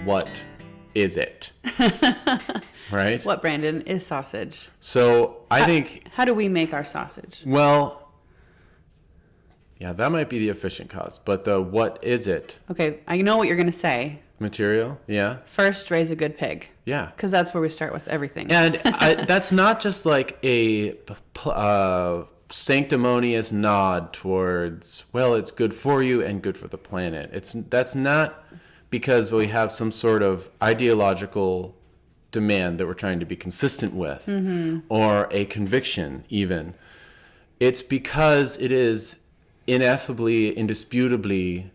what is it? Right? What, Brandon, is sausage? So I think... How do we make our sausage? Well, yeah, that might be the efficient cause. But the what is it? Okay, I know what you're going to say. Material, yeah. First, raise a good pig. Yeah. Because that's where we start with everything. And that's not just like a sanctimonious nod towards, well, it's good for you and good for the planet. That's not because we have some sort of ideological demand that we're trying to be consistent with, or a conviction even. It's because it is ineffably, indisputably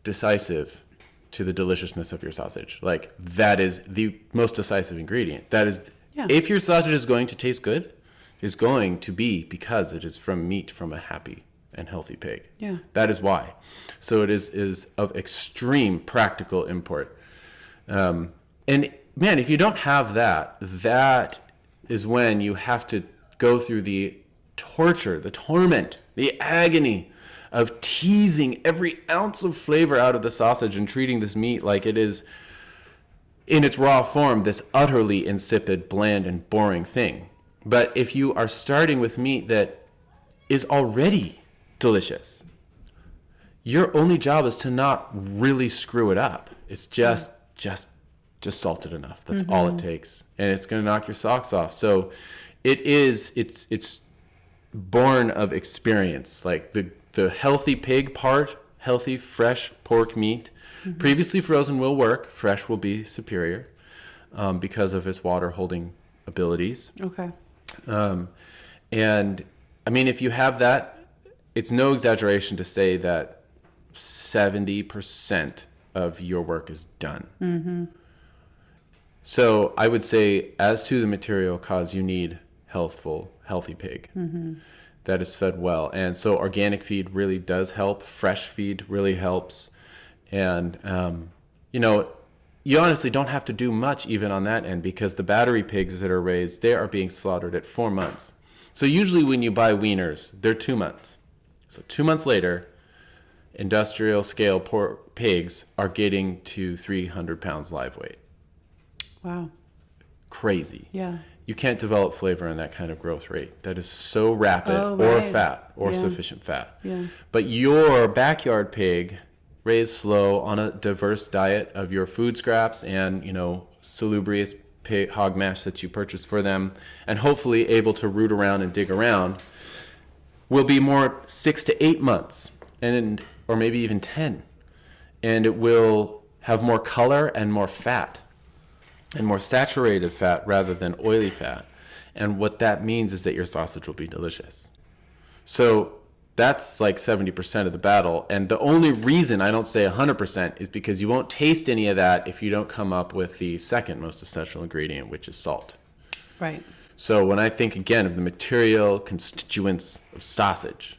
decisive to the deliciousness of your sausage. Like, that is the most decisive ingredient. That is, if your sausage is going to taste good, is going to be because it is from meat from a happy and healthy pig. Yeah. That is why. So it is of extreme practical import. And man, if you don't have that, that is when you have to go through the torture, the torment, the agony of teasing every ounce of flavor out of the sausage and treating this meat like it is, in its raw form, this utterly insipid, bland, and boring thing. But if you are starting with meat that is already delicious, your only job is to not really screw it up. It's just salt it enough. That's all it takes. And it's going to knock your socks off. So it's born of experience. Like the healthy pig part, healthy, fresh pork meat, previously frozen will work. Fresh will be superior because of its water holding abilities. Okay. And I mean, if you have that, it's no exaggeration to say that 70% of your work is done. So I would say, as to the material cause, you need healthful, healthy pig that is fed well. And so organic feed really does help. Fresh feed really helps. And, you honestly don't have to do much even on that end, because the battery pigs that are raised, they are being slaughtered at 4 months. So usually when you buy weaners, they're 2 months. So 2 months later, industrial scale pork pigs are getting to 300 pounds live weight. Wow. Crazy. Yeah. You can't develop flavor in that kind of growth rate. That is so rapid, or right. fat, or sufficient fat. Yeah. But your backyard pig, raised slow on a diverse diet of your food scraps and, salubrious hog mash that you purchase for them, and hopefully able to root around and dig around, will be more 6 to 8 months, or maybe even 10. And it will have more color and more fat, and more saturated fat rather than oily fat. And what that means is that your sausage will be delicious. So that's like 70% of the battle. And the only reason I don't say 100% is because you won't taste any of that if you don't come up with the second most essential ingredient, which is salt. Right. So when I think again of the material constituents of sausage,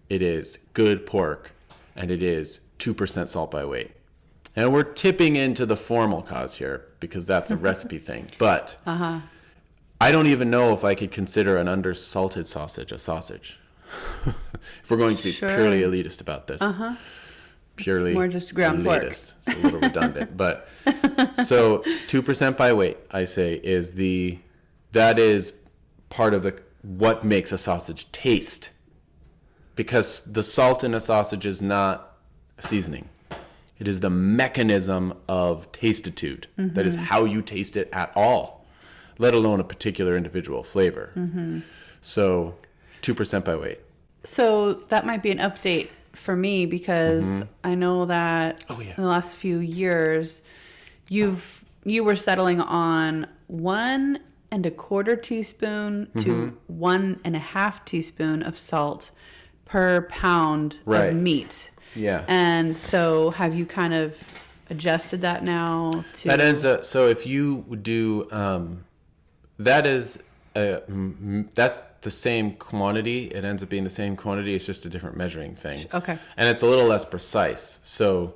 it is good pork, and it is 2% salt by weight. And we're tipping into the formal cause here because that's a recipe thing. But I don't even know if I could consider an undersalted sausage a sausage. If we're going to be purely elitist about this. Purely it's more just ground elitist. It's a little redundant. But so 2% by weight, I say, that is part of what makes a sausage taste. Because the salt in a sausage is not a seasoning. It is the mechanism of tastitude. That is how you taste it at all, let alone a particular individual flavor. So 2% by weight. So that might be an update for me, because I know that in the last few years, you were settling on 1 1/4 teaspoon to 1 1/2 teaspoon of salt per pound of meat. Yeah. And so have you kind of adjusted that now to... That ends up, so if you do, that's the same quantity. It ends up being the same quantity. It's just a different measuring thing. Okay. And it's a little less precise. So,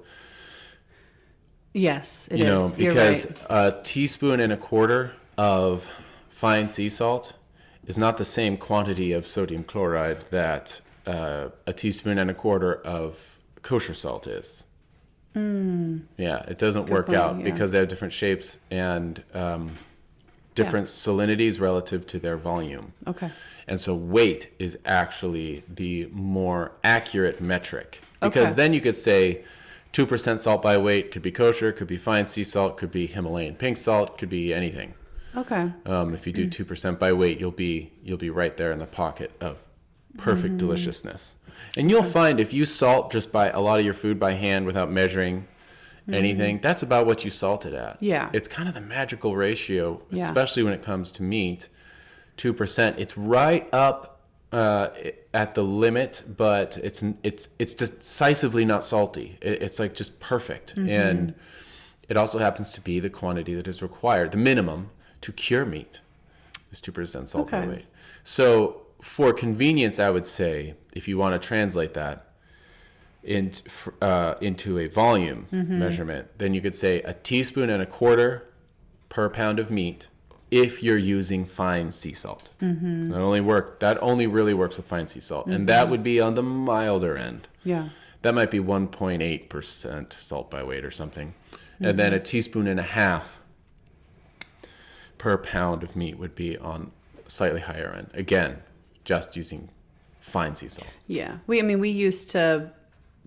yes, it is. Because You're right. 1.25 teaspoons of fine sea salt is not the same quantity of sodium chloride that 1.25 teaspoons of kosher salt is. Yeah, it doesn't work point, out yeah. because they have different shapes and different salinities relative to their volume. Okay. And so weight is actually the more accurate metric, because then you could say 2% salt by weight could be kosher, could be fine sea salt, could be Himalayan pink salt, could be anything. Okay. If you do 2% by weight, you'll be right there in the pocket of perfect deliciousness. And you'll find if you salt just by a lot of your food by hand without measuring anything, that's about what you salted at. Yeah. It's kind of the magical ratio, Yeah. especially when it comes to meat. 2%. It's right up at the limit, but it's decisively not salty. It's like just perfect. And it also happens to be the quantity that is required, the minimum to cure meat is 2% salt by weight. So for convenience, I would say, if you want to translate that into a volume measurement, then you could say 1.25 teaspoons per pound of meat if you're using fine sea salt. That only really works with fine sea salt. And that would be on the milder end. Yeah. That might be 1.8% salt by weight or something. And then 1.5 teaspoons per pound of meat would be on slightly higher end. Again, just using fine sea salt. Yeah. We used to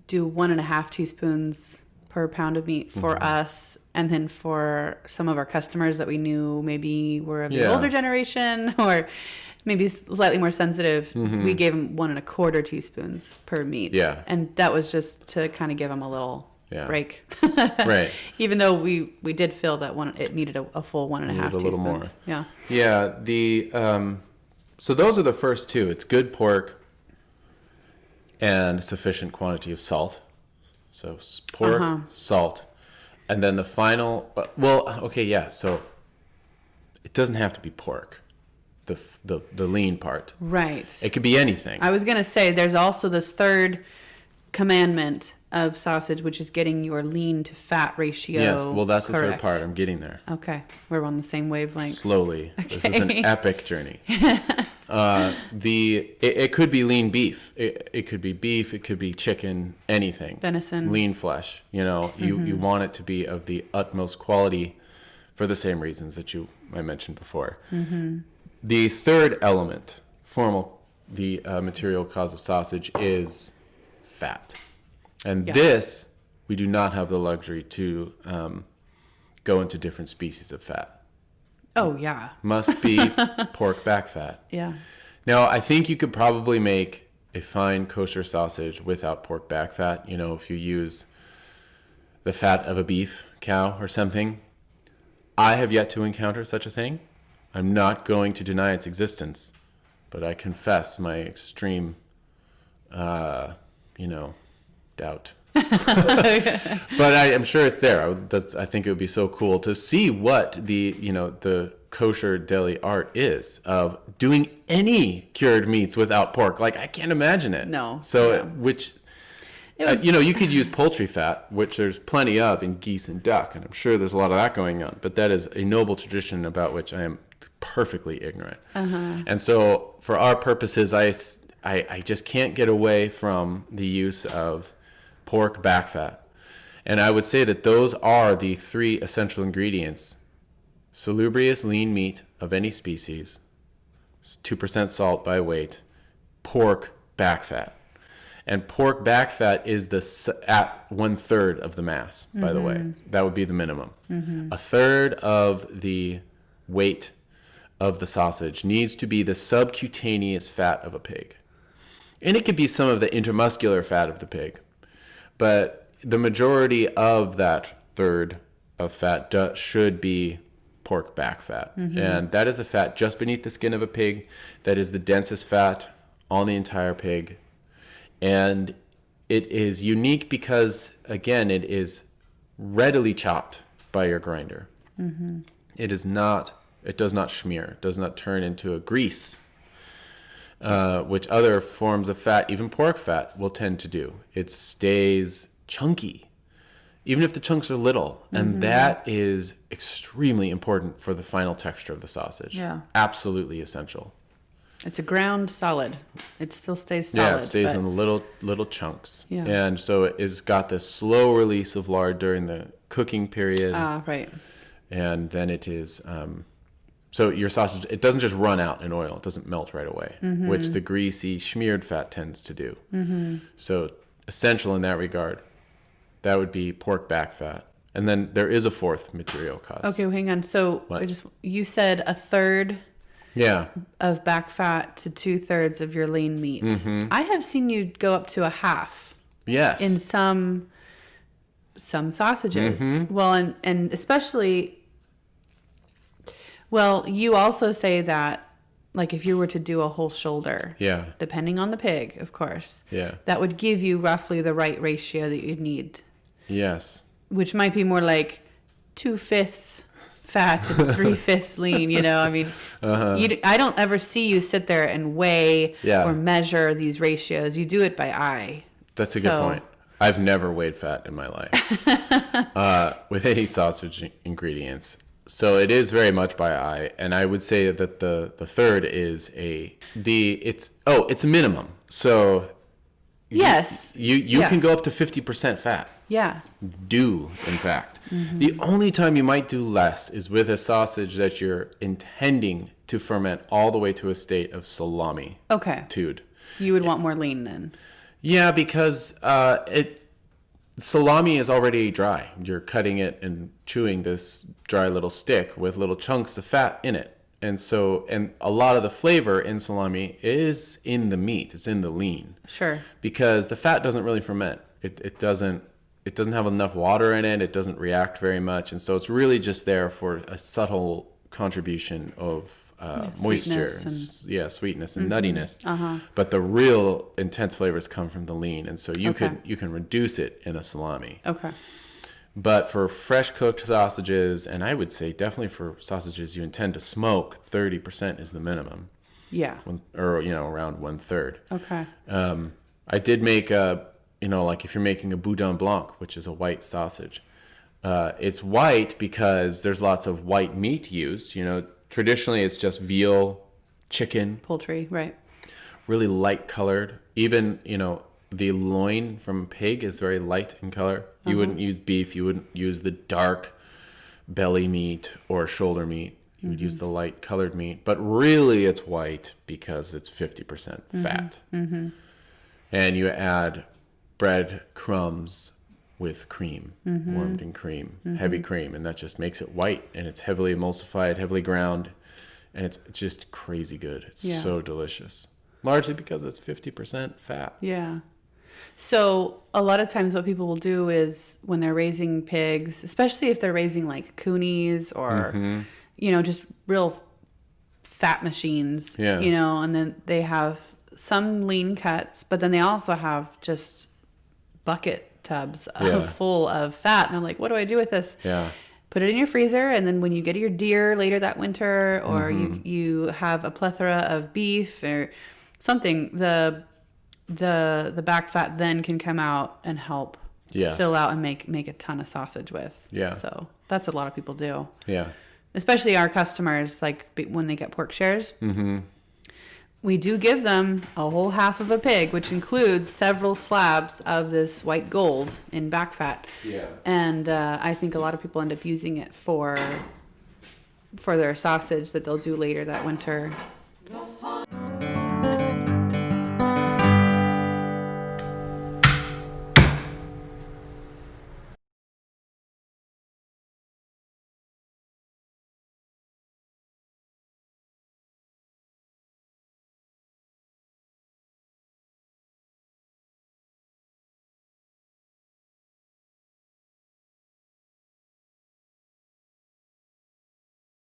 do 1.5 teaspoons per pound of meat for us, and then for some of our customers that we knew maybe were of the older generation or maybe slightly more sensitive, we gave them 1.25 teaspoons per meat. Yeah. And that was just to kind of give them a little break. Right. Even though we did feel that it needed a full 1.5 teaspoons. A little more. Yeah. Yeah. So those are the first two. It's good pork and sufficient quantity of salt. So pork, salt, and then the final. So it doesn't have to be pork, the lean part. Right. It could be anything. I was gonna say there's also this third commandment of sausage, which is getting your lean to fat ratio. Yes. Well, that's the correct. third part. I'm getting there. Okay, we're on the same wavelength. Slowly. Okay. This is an epic journey. It could be lean beef. It could be beef. It could be chicken. Anything. Venison. Lean flesh. You want it to be of the utmost quality, for the same reasons that I mentioned before. The third element, the material cause of sausage, is fat, and this we do not have the luxury to go into different species of fat. Oh, yeah. Must be pork back fat. Yeah. Now, I think you could probably make a fine kosher sausage without pork back fat. If you use the fat of a beef cow or something. I have yet to encounter such a thing. I'm not going to deny its existence, but I confess my extreme, doubt. But I am sure it's there. I think it would be so cool to see what the kosher deli art is of doing any cured meats without pork. Like, I can't imagine it. No. So you could use poultry fat, which there's plenty of in geese and duck, and I'm sure there's a lot of that going on. But that is a noble tradition about which I am perfectly ignorant. And so for our purposes, I just can't get away from the use of pork back fat. And I would say that those are the three essential ingredients: salubrious lean meat of any species, 2% salt by weight, pork back fat. And pork back fat is at 1/3 of the mass, by the way. That would be the minimum. 1/3 of the weight of the sausage needs to be the subcutaneous fat of a pig. And it could be some of the intermuscular fat of the pig. But the majority of that third of fat should be pork back fat. And that is the fat just beneath the skin of a pig. That is the densest fat on the entire pig. And it is unique because, again, it is readily chopped by your grinder. It does not schmear. It does not turn into a grease, which other forms of fat, even pork fat, will tend to do. It stays chunky, even if the chunks are little. And that is extremely important for the final texture of the sausage. Yeah. Absolutely essential. It's a ground solid. It still stays solid. Yeah, it stays in little chunks. Yeah. And so it's got this slow release of lard during the cooking period. Right. And then it is, so your sausage, it doesn't just run out in oil. It doesn't melt right away, which the greasy schmeared fat tends to do. So essential in that regard, that would be pork back fat. And then there is a fourth material cause. Okay, well, hang on. So you said a third of back fat to 2/3 of your lean meat. I have seen you go up to a half. Yes. In some sausages. Well, and especially, well, you also say that, like, if you were to do a whole shoulder, depending on the pig, of course, that would give you roughly the right ratio that you'd need. Yes. Which might be more like 2/5 fat and 3/5 lean, you know? I mean, I don't ever see you sit there and weigh or measure these ratios. You do it by eye. That's a good point. I've never weighed fat in my life with any sausage ingredients. So it is very much by eye. And I would say that the third is it's a minimum. So you can go up to 50% fat. Yeah. In fact. The only time you might do less is with a sausage that you're intending to ferment all the way to a state of salami. Okay. You would want more lean then. Yeah, because salami is already dry. You're cutting it and chewing this dry little stick with little chunks of fat in it. And a lot of the flavor in salami is in the meat. It's in the lean. Sure. Because the fat doesn't really ferment. It doesn't have enough water in it. It doesn't react very much. And so it's really just there for a subtle contribution of moisture, sweetness and nuttiness. But the real intense flavors come from the lean, and so you can reduce it in a salami. Okay. But for fresh cooked sausages, and I would say definitely for sausages you intend to smoke, 30% is the minimum. Yeah. Around 1/3. Okay. I did make like if you're making a boudin blanc, which is a white sausage, it's white because there's lots of white meat used. Traditionally, it's just veal, chicken. Poultry, right. Really light colored. Even, the loin from pig is very light in color. You wouldn't use beef. You wouldn't use the dark belly meat or shoulder meat. You would use the light colored meat. But really, it's white because it's 50% fat. And you add bread crumbs with cream, warmed in cream, heavy cream, and that just makes it white, and it's heavily emulsified, heavily ground, and it's just crazy good. It's so delicious, largely because it's 50% fat. Yeah. So a lot of times what people will do is when they're raising pigs, especially if they're raising like coonies or, just real fat machines, and then they have some lean cuts, but then they also have just bucket tubs full of fat, and I'm like, what do I do with this? Put it in your freezer, and then when you get your deer later that winter, or you have a plethora of beef or something, the back fat then can come out and help fill out and make a ton of sausage with. So that's what a lot of people do. Especially our customers, like when they get pork shares. We do give them a whole half of a pig, which includes several slabs of this white gold in back fat. And I think a lot of people end up using it for their sausage that they'll do later that winter.